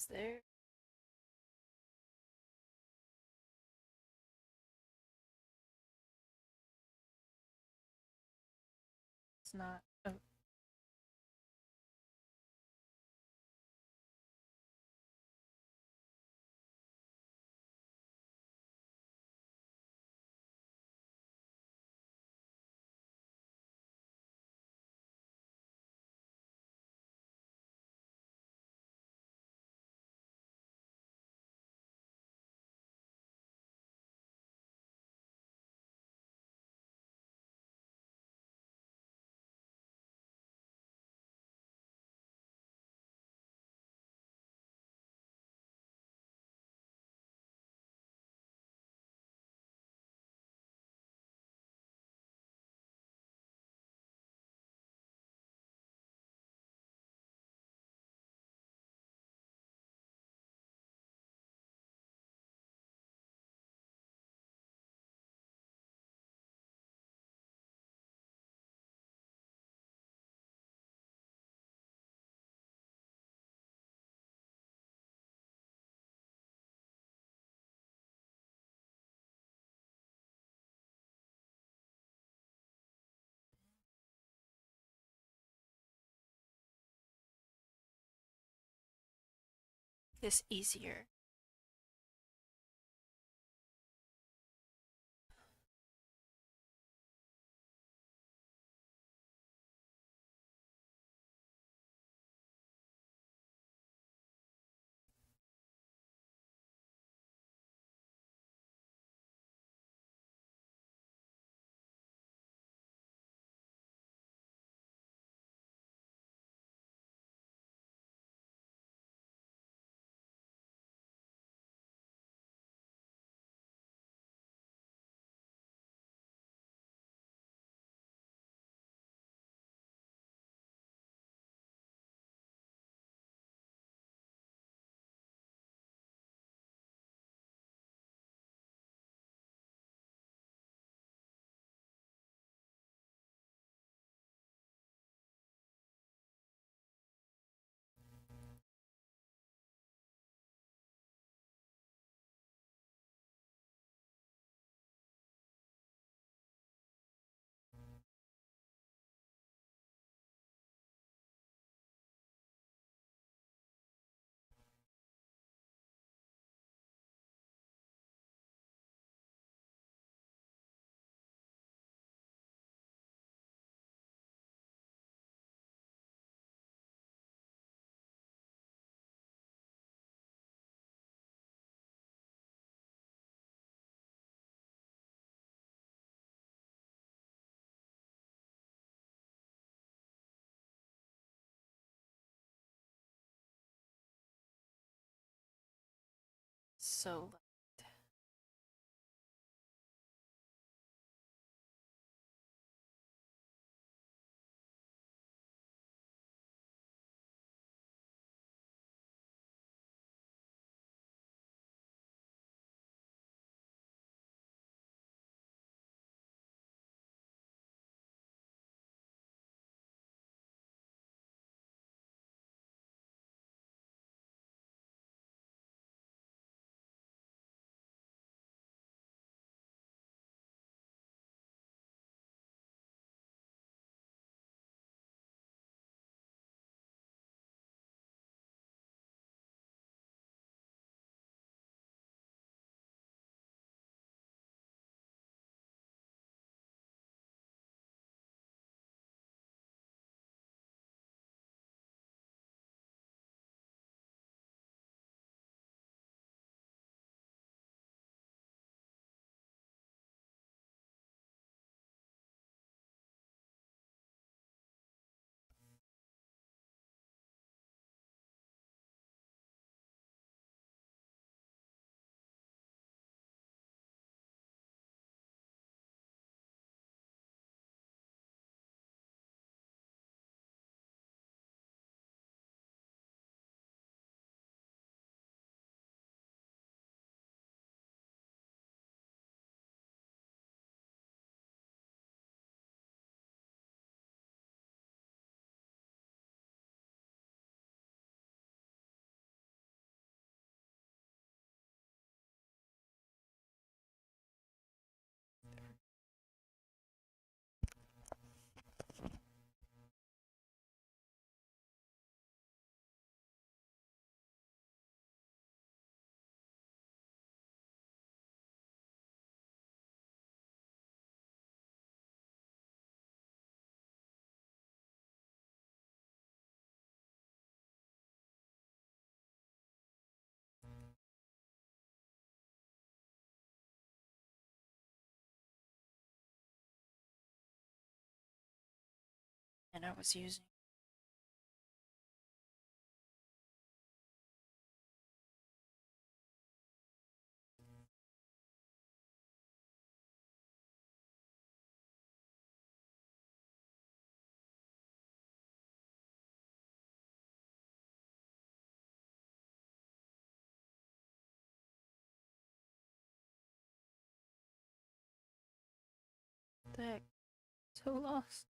Is there? It's not. Oh, this easier. So I was using. The heck? So lost.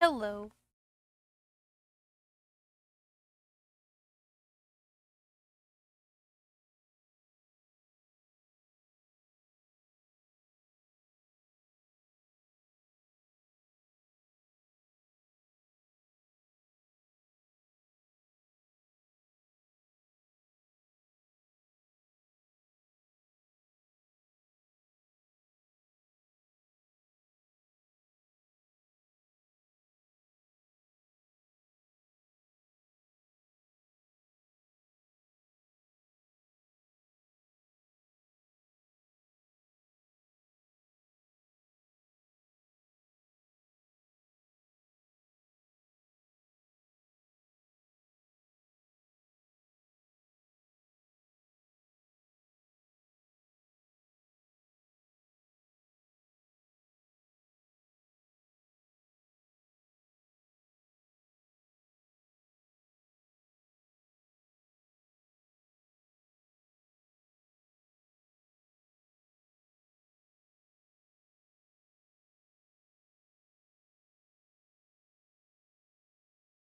Hello.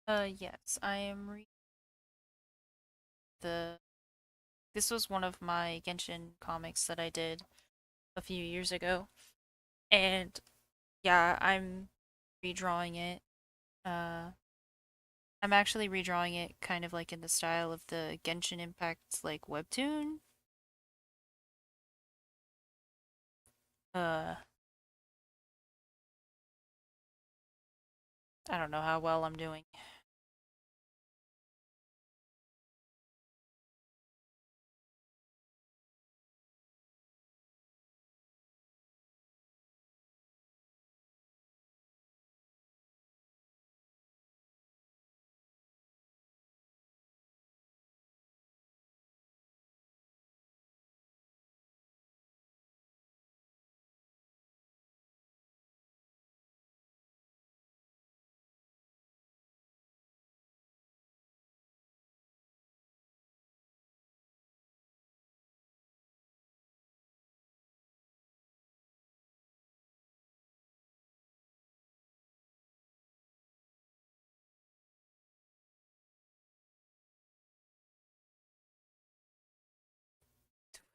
Yes, I am re the this was one of my Genshin comics that I did a few years ago. And yeah, I'm redrawing it. Uh I'm actually redrawing it kind of like in the style of the Genshin Impact like webtoon. Uh I don't know how well I'm doing.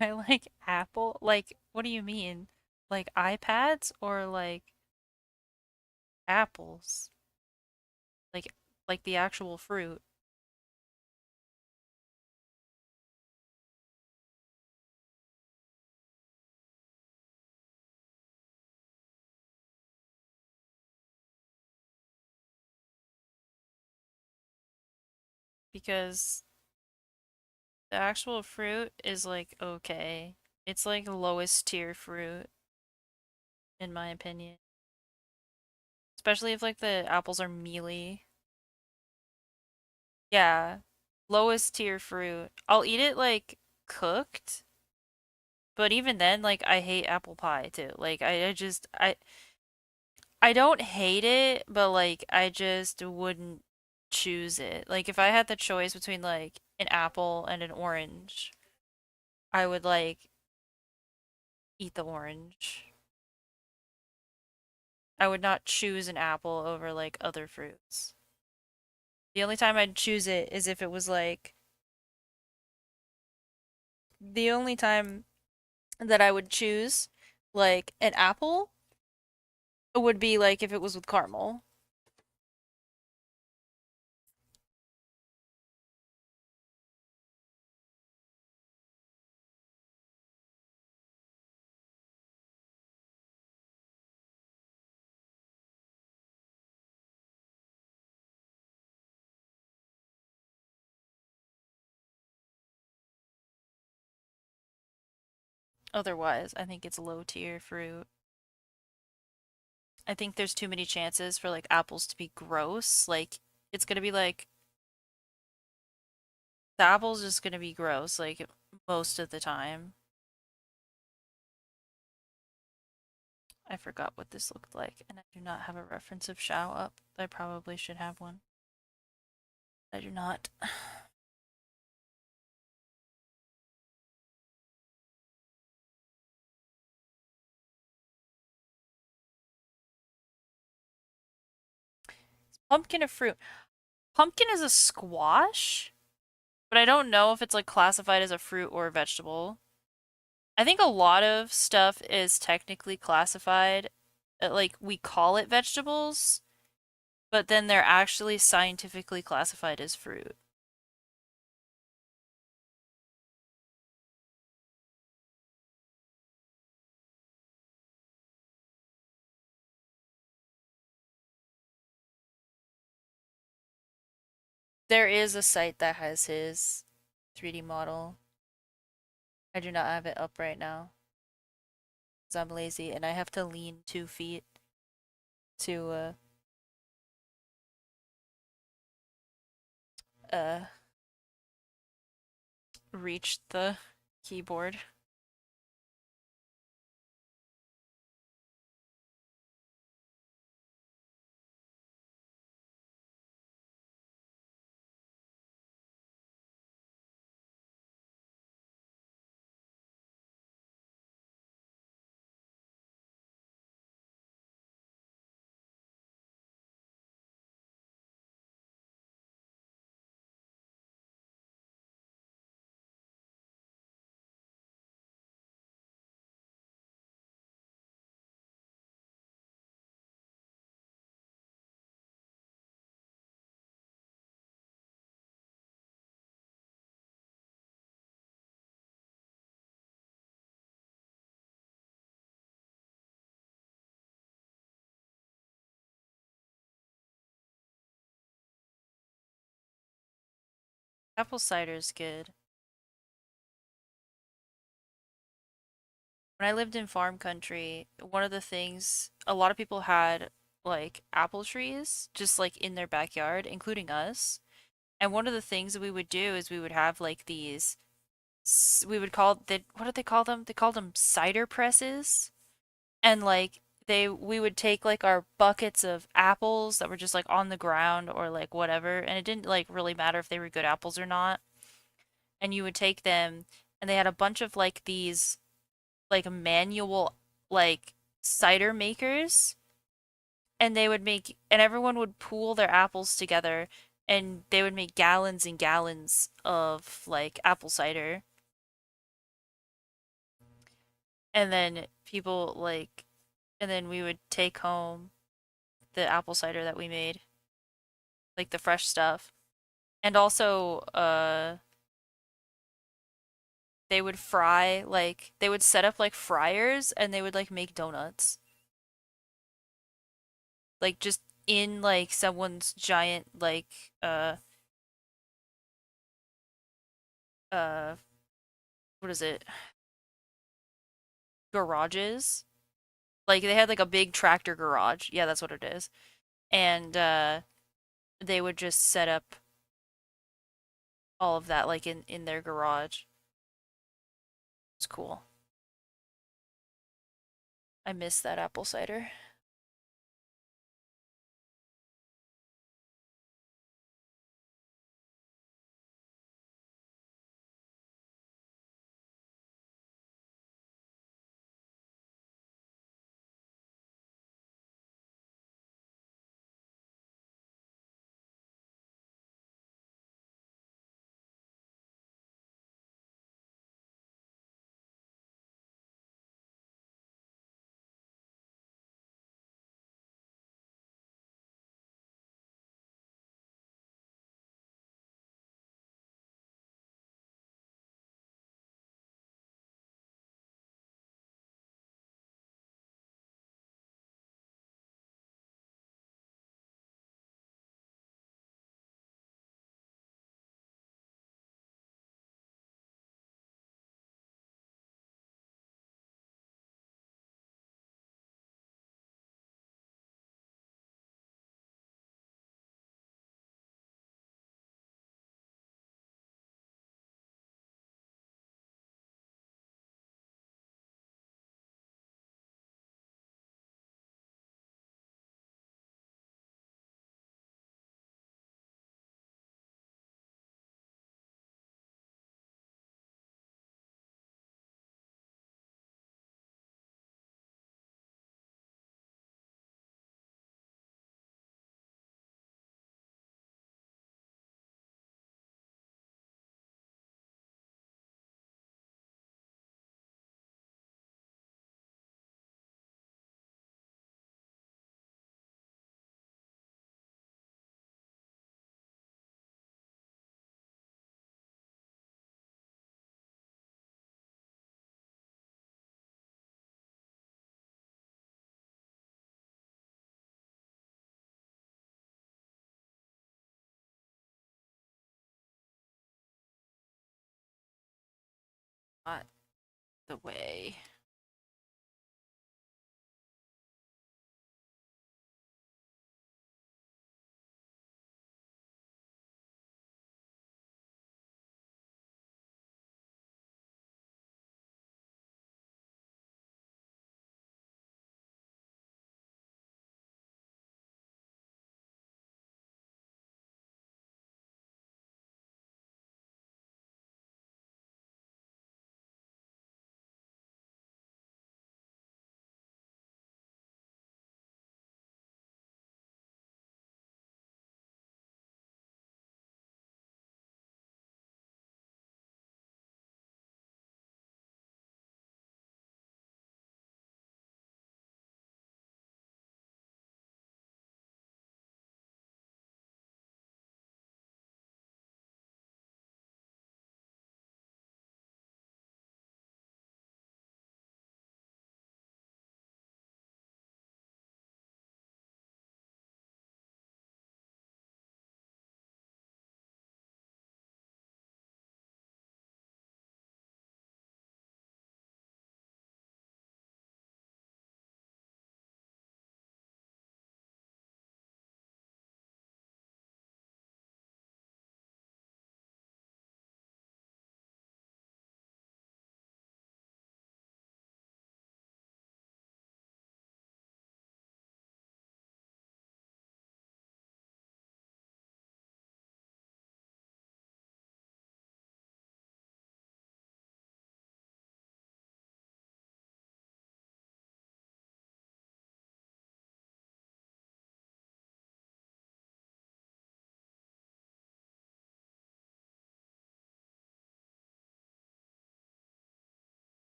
I like Apple? Like what do you mean? Like iPads or like apples? Like like the actual fruit? Because the actual fruit is like okay. It's like lowest tier fruit in my opinion. Especially if like the apples are mealy. Yeah. Lowest tier fruit. I'll eat it like cooked, but even then like I hate apple pie too. Like I don't hate it, but like I just wouldn't choose it. Like if I had the choice between like an apple and an orange, I would like eat the orange. I would not choose an apple over like other fruits. The only time I'd choose it is if it was like the only time that I would choose like an apple would be like if it was with caramel. Otherwise, I think it's low tier fruit. I think there's too many chances for like apples to be gross. Like it's gonna be like the apple's just gonna be gross like most of the time. I forgot what this looked like, and I do not have a reference of Shao up. I probably should have one. I do not. Pumpkin a fruit? Pumpkin is a squash, but I don't know if it's like classified as a fruit or a vegetable. I think a lot of stuff is technically classified, like we call it vegetables, but then they're actually scientifically classified as fruit. There is a site that has his 3D model. I do not have it up right now because I'm lazy and I have to lean 2 feet to uh reach the keyboard. Apple cider is good. When I lived in farm country, one of the things a lot of people had like apple trees just like in their backyard, including us. And one of the things that we would do is we would have like these we would call the what did they call them? They called them cider presses. And like they we would take like our buckets of apples that were just like on the ground or like whatever, and it didn't like really matter if they were good apples or not. And you would take them and they had a bunch of like these like manual like cider makers, and they would make and everyone would pool their apples together and they would make gallons and gallons of like apple cider, and then people like and then we would take home the apple cider that we made, like the fresh stuff. And also they would fry like they would set up like fryers and they would like make donuts. Like just in like someone's giant like uh uh what is it? Garages. Like they had like a big tractor garage. Yeah, that's what it is. And they would just set up all of that like in their garage. It's cool. I miss that apple cider. not the way.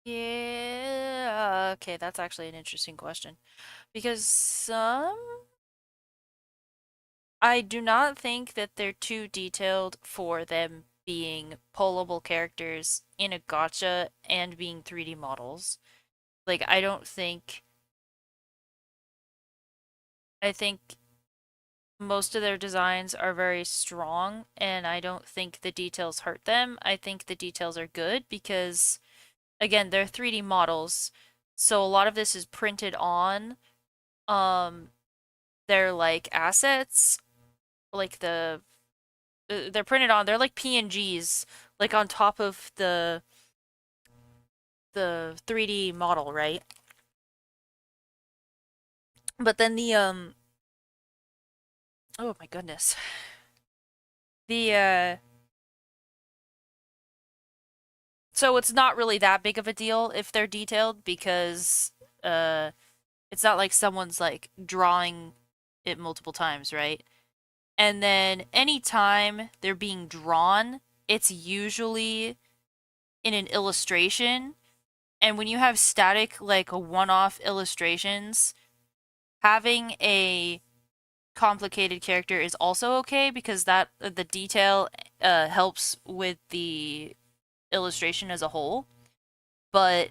Yeah, okay, that's actually an interesting question. Because some I do not think that they're too detailed for them being pullable characters in a gotcha and being 3D models. Like, I think most of their designs are very strong, and I don't think the details hurt them. I think the details are good because, again, they're 3D models, so a lot of this is printed on um their like assets, like they're printed on, they're like PNGs, like on top of the 3D model, right? But then oh my goodness. The so it's not really that big of a deal if they're detailed because uh it's not like someone's like drawing it multiple times, right? And then anytime they're being drawn, it's usually in an illustration. And when you have static, like one-off illustrations, having a complicated character is also okay because that the detail helps with the illustration as a whole. But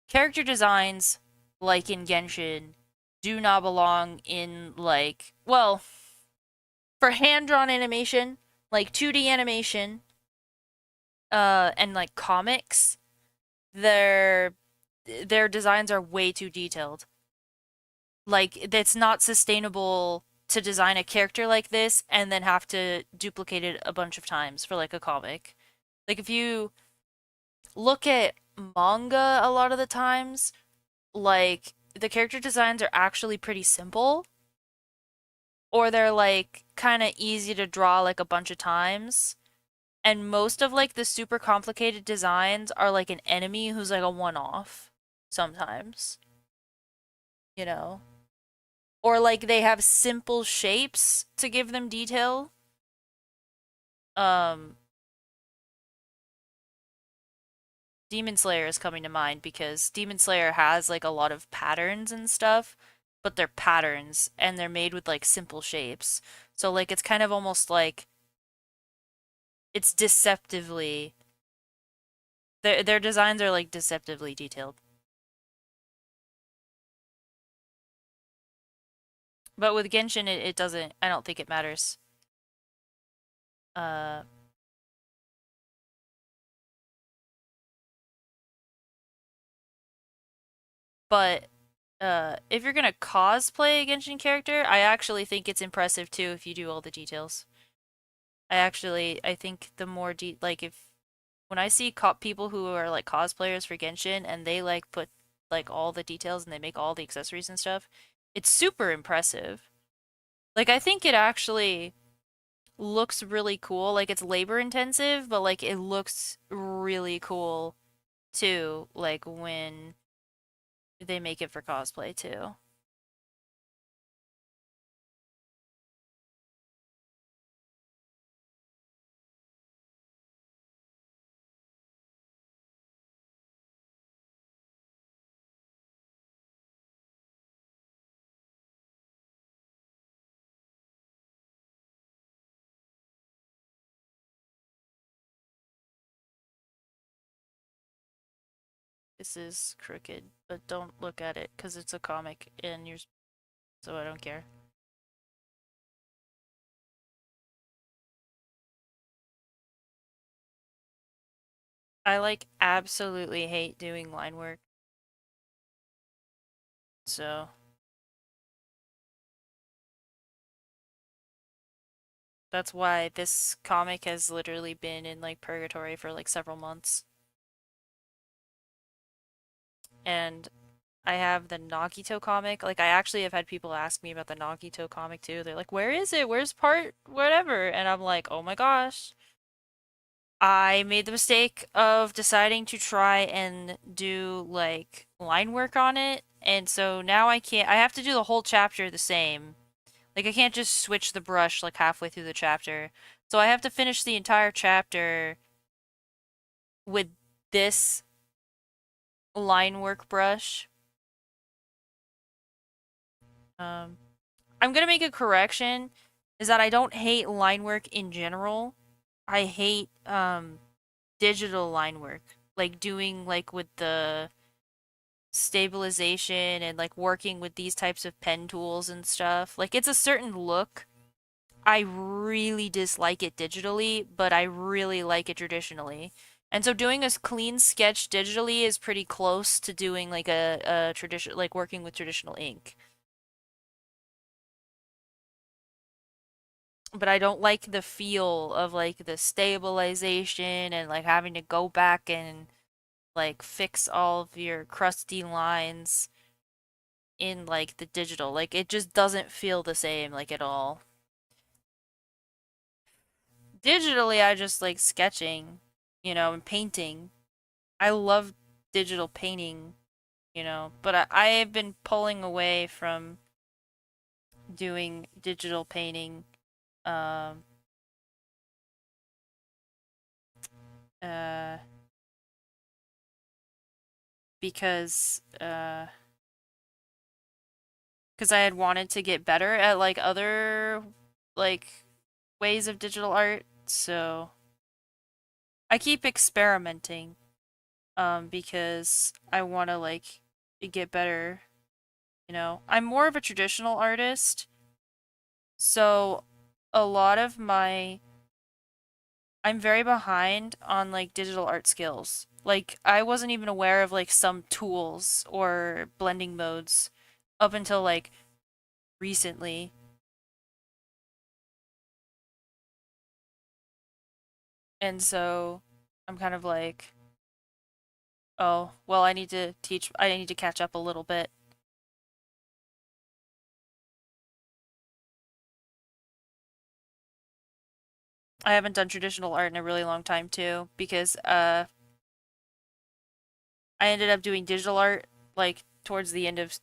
character designs, like in Genshin, do not belong in like, well, for hand drawn animation, like 2D animation, and like comics, their their designs are way too detailed. Like it's not sustainable to design a character like this and then have to duplicate it a bunch of times for like a comic. Like if you look at manga a lot of the times, like the character designs are actually pretty simple or they're like kind of easy to draw like a bunch of times. And most of like the super complicated designs are like an enemy who's like a one-off sometimes, you know. Or like they have simple shapes to give them detail. Um Demon Slayer is coming to mind because Demon Slayer has like a lot of patterns and stuff, but they're patterns and they're made with like simple shapes. So like it's kind of almost like it's deceptively their designs are like deceptively detailed. But with Genshin it doesn't I don't think it matters. Uh but if you're gonna cosplay a Genshin character, I actually think it's impressive too if you do all the details. I think the more like if when I see people who are like cosplayers for Genshin and they like put like all the details and they make all the accessories and stuff, it's super impressive. Like I think it actually looks really cool. Like it's labor intensive, but like it looks really cool too, like when they make it for cosplay too. This is crooked, but don't look at it because it's a comic and you're so I don't care. I like absolutely hate doing line work. So that's why this comic has literally been in like purgatory for like several months. And I have the Nagito comic. Like I actually have had people ask me about the Nagito comic too. They're like, "Where is it? Where's part whatever?" And I'm like, "Oh my gosh. I made the mistake of deciding to try and do like line work on it, and so now I can't I have to do the whole chapter the same. Like I can't just switch the brush like halfway through the chapter. So I have to finish the entire chapter with this line work brush. Um, I'm gonna make a correction, is that I don't hate line work in general. I hate digital line work. Like doing like with the stabilization and like working with these types of pen tools and stuff. Like it's a certain look. I really dislike it digitally, but I really like it traditionally. And so doing a clean sketch digitally is pretty close to doing like a tradition like working with traditional ink. But I don't like the feel of like the stabilization and like having to go back and like fix all of your crusty lines in like the digital. Like it just doesn't feel the same like at all. Digitally, I just like sketching, and painting. I love digital painting, but I've been pulling away from doing digital painting um uh because I had wanted to get better at like other like ways of digital art. So I keep experimenting because I want to like get better, I'm more of a traditional artist. So a lot of my I'm very behind on like digital art skills. Like I wasn't even aware of like some tools or blending modes up until like recently. And so I'm kind of like, oh, well, I need to catch up a little bit. I haven't done traditional art in a really long time too because I ended up doing digital art like towards the end of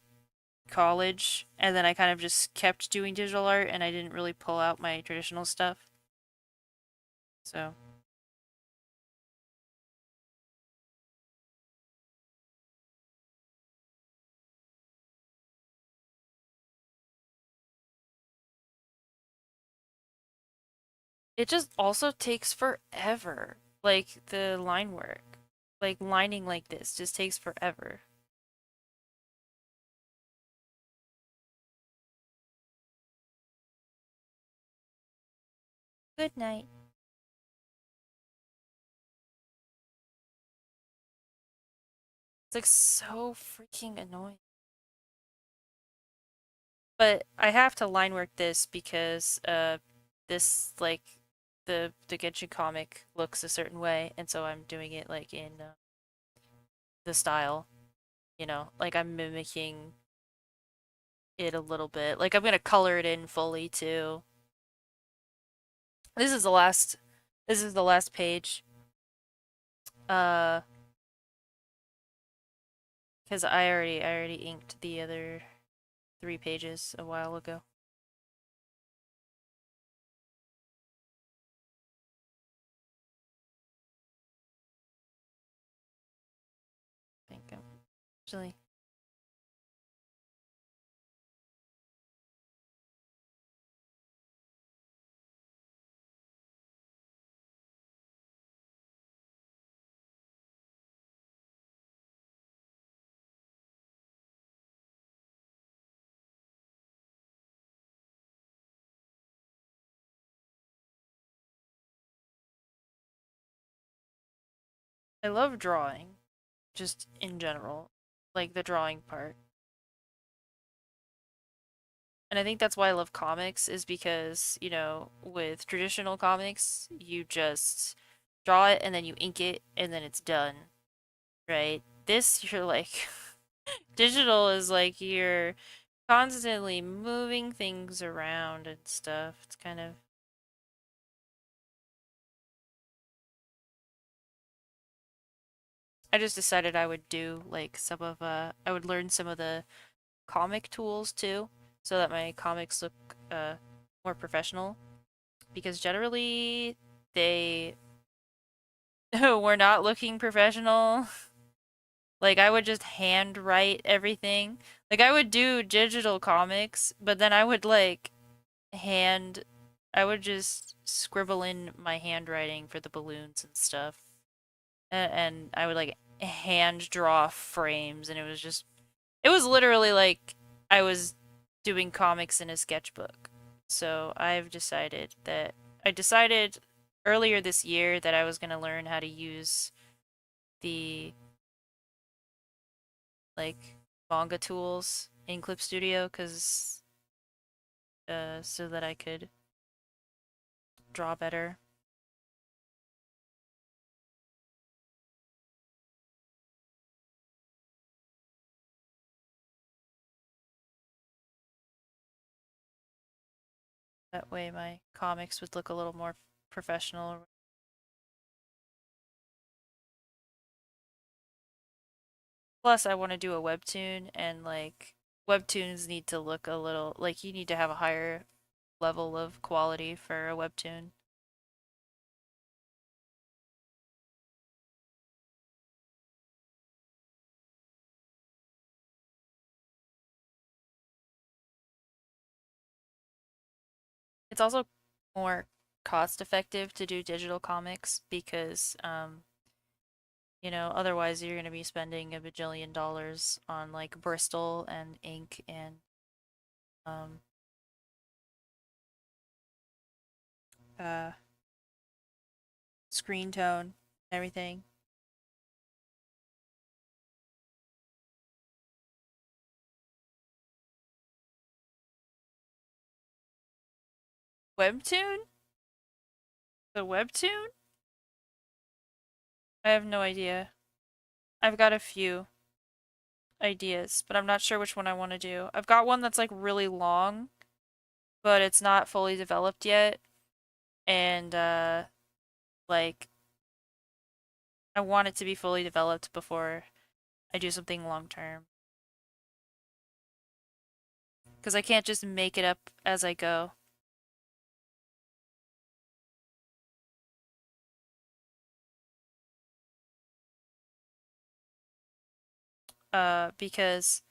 college and then I kind of just kept doing digital art and I didn't really pull out my traditional stuff. So, it just also takes forever. Like the line work. Like lining like this just takes forever. Good night. It's like so freaking annoying. But I have to line work this because this like the Genshin comic looks a certain way and so I'm doing it like in the style, you know, like I'm mimicking it a little bit. Like I'm gonna color it in fully too. This is the last this is the last page. Uh because I already inked the other 3 pages a while ago. I think I'm actually I love drawing, just in general. Like the drawing part. And I think that's why I love comics is because, you know, with traditional comics, you just draw it and then you ink it and then it's done, right? This you're like digital is like you're constantly moving things around and stuff. It's kind of I just decided I would do like some of I would learn some of the comic tools too so that my comics look more professional because generally they were not looking professional. Like I would just hand write everything. Like I would do digital comics, but then I would like hand I would just scribble in my handwriting for the balloons and stuff. And I would like hand draw frames and it was just it was literally like I was doing comics in a sketchbook. So I decided earlier this year that I was going to learn how to use the like manga tools in Clip Studio cuz so that I could draw better. That way my comics would look a little more professional. Plus I want to do a webtoon and like webtoons need to look a little like you need to have a higher level of quality for a webtoon. It's also more cost effective to do digital comics because you know, otherwise you're going to be spending a bajillion dollars on like Bristol and ink and um uh screen tone, everything. Webtoon? The webtoon? I have no idea. I've got a few ideas, but I'm not sure which one I want to do. I've got one that's like really long, but it's not fully developed yet. And like I want it to be fully developed before I do something long term. Because I can't just make it up as I go. Because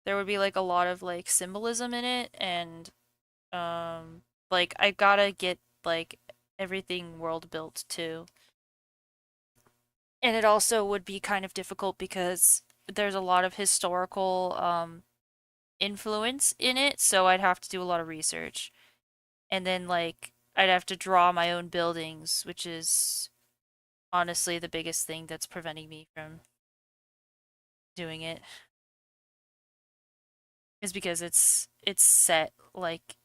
there would be like a lot of like symbolism in it and like I gotta get like everything world built too. And it also would be kind of difficult because there's a lot of historical influence in it, so I'd have to do a lot of research. And then like I'd have to draw my own buildings, which is honestly the biggest thing that's preventing me from doing it is because it's set like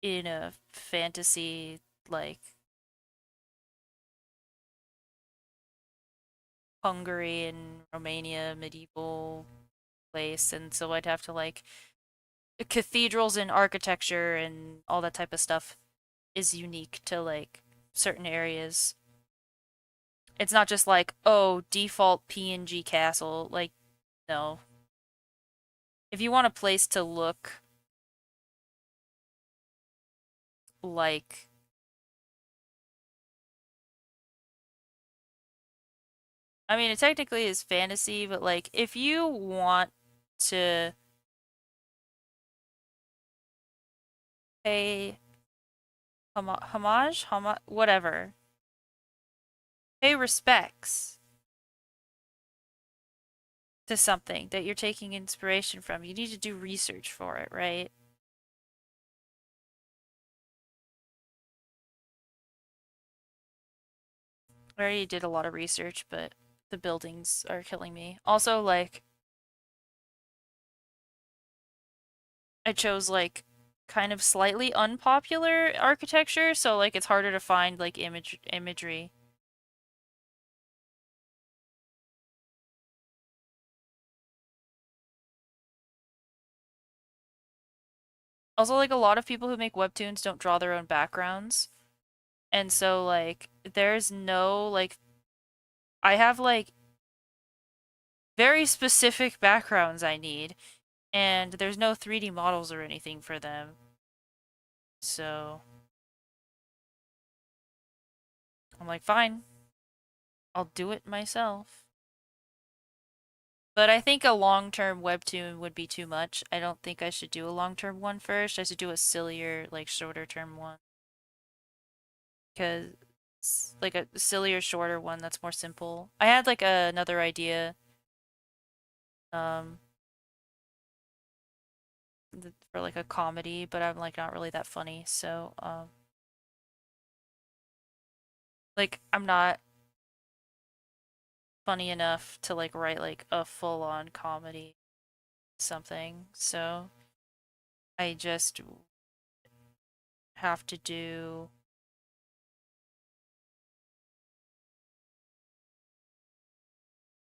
in a fantasy like Hungary and Romania medieval place, and so I'd have to like cathedrals and architecture and all that type of stuff is unique to like certain areas. It's not just like, oh, default PNG castle. Like, no. If you want a place to look like, I mean, it technically is fantasy, but like, if you want to pay whatever, pay respects to something that you're taking inspiration from, you need to do research for it, right? I already did a lot of research, but the buildings are killing me. Also, like, I chose like kind of slightly unpopular architecture, so like it's harder to find like imagery. Also, like a lot of people who make webtoons don't draw their own backgrounds. And so like there's no like I have like very specific backgrounds I need and there's no 3D models or anything for them. So I'm like, fine, I'll do it myself. But I think a long-term webtoon would be too much. I don't think I should do a long-term one first. I should do a sillier, like shorter-term one. Because like a sillier, shorter one that's more simple. I had like another idea um for like a comedy, but I'm like not really that funny. So like I'm not funny enough to like write like a full-on comedy something. So I just have to do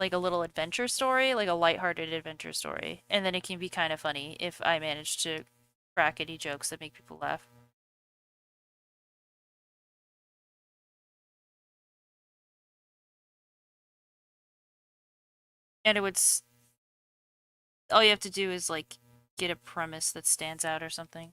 like a little adventure story, like a lighthearted adventure story. And then it can be kind of funny if I manage to crack any jokes that make people laugh. And it would all you have to do is like get a premise that stands out or something.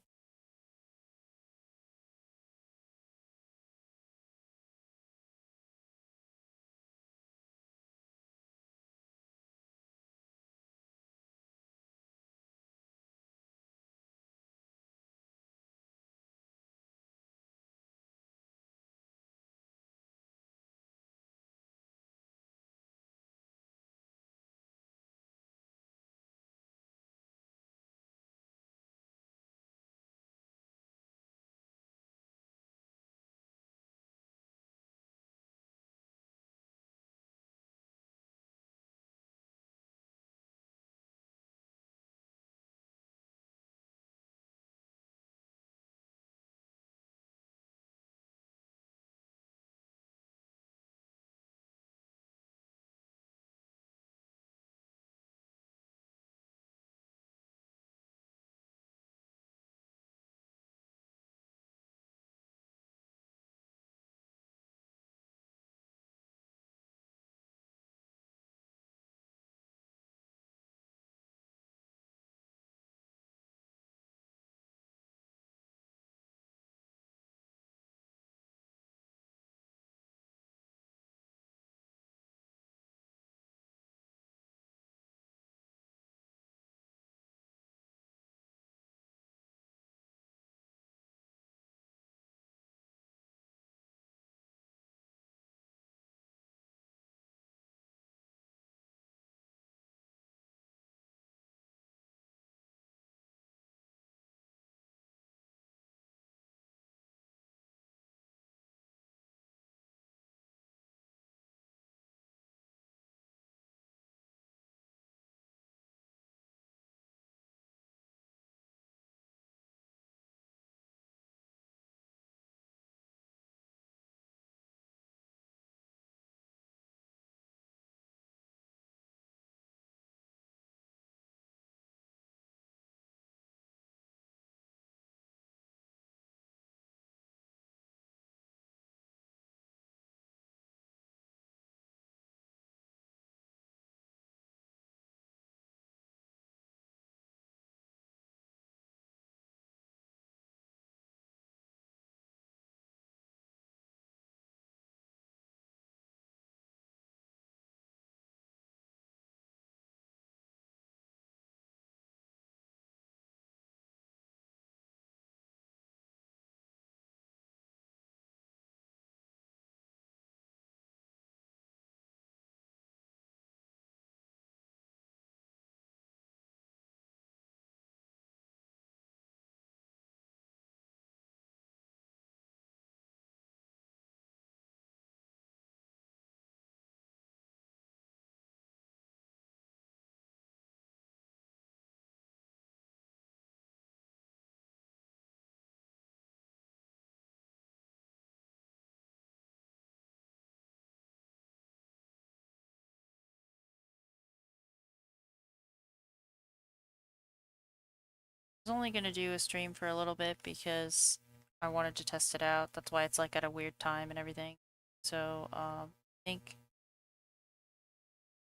was only gonna do a stream for a little bit because I wanted to test it out. That's why it's like at a weird time and everything. So,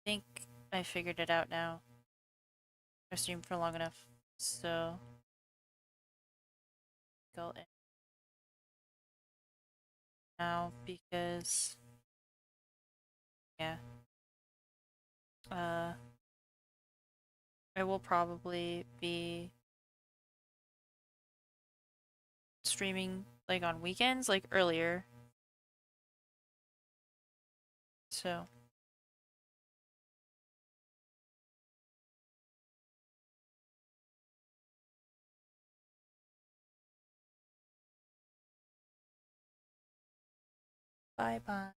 think I figured it out now. I streamed for long enough. So, go in now because, yeah, uh, I will probably be streaming like on weekends, like earlier. So, bye bye.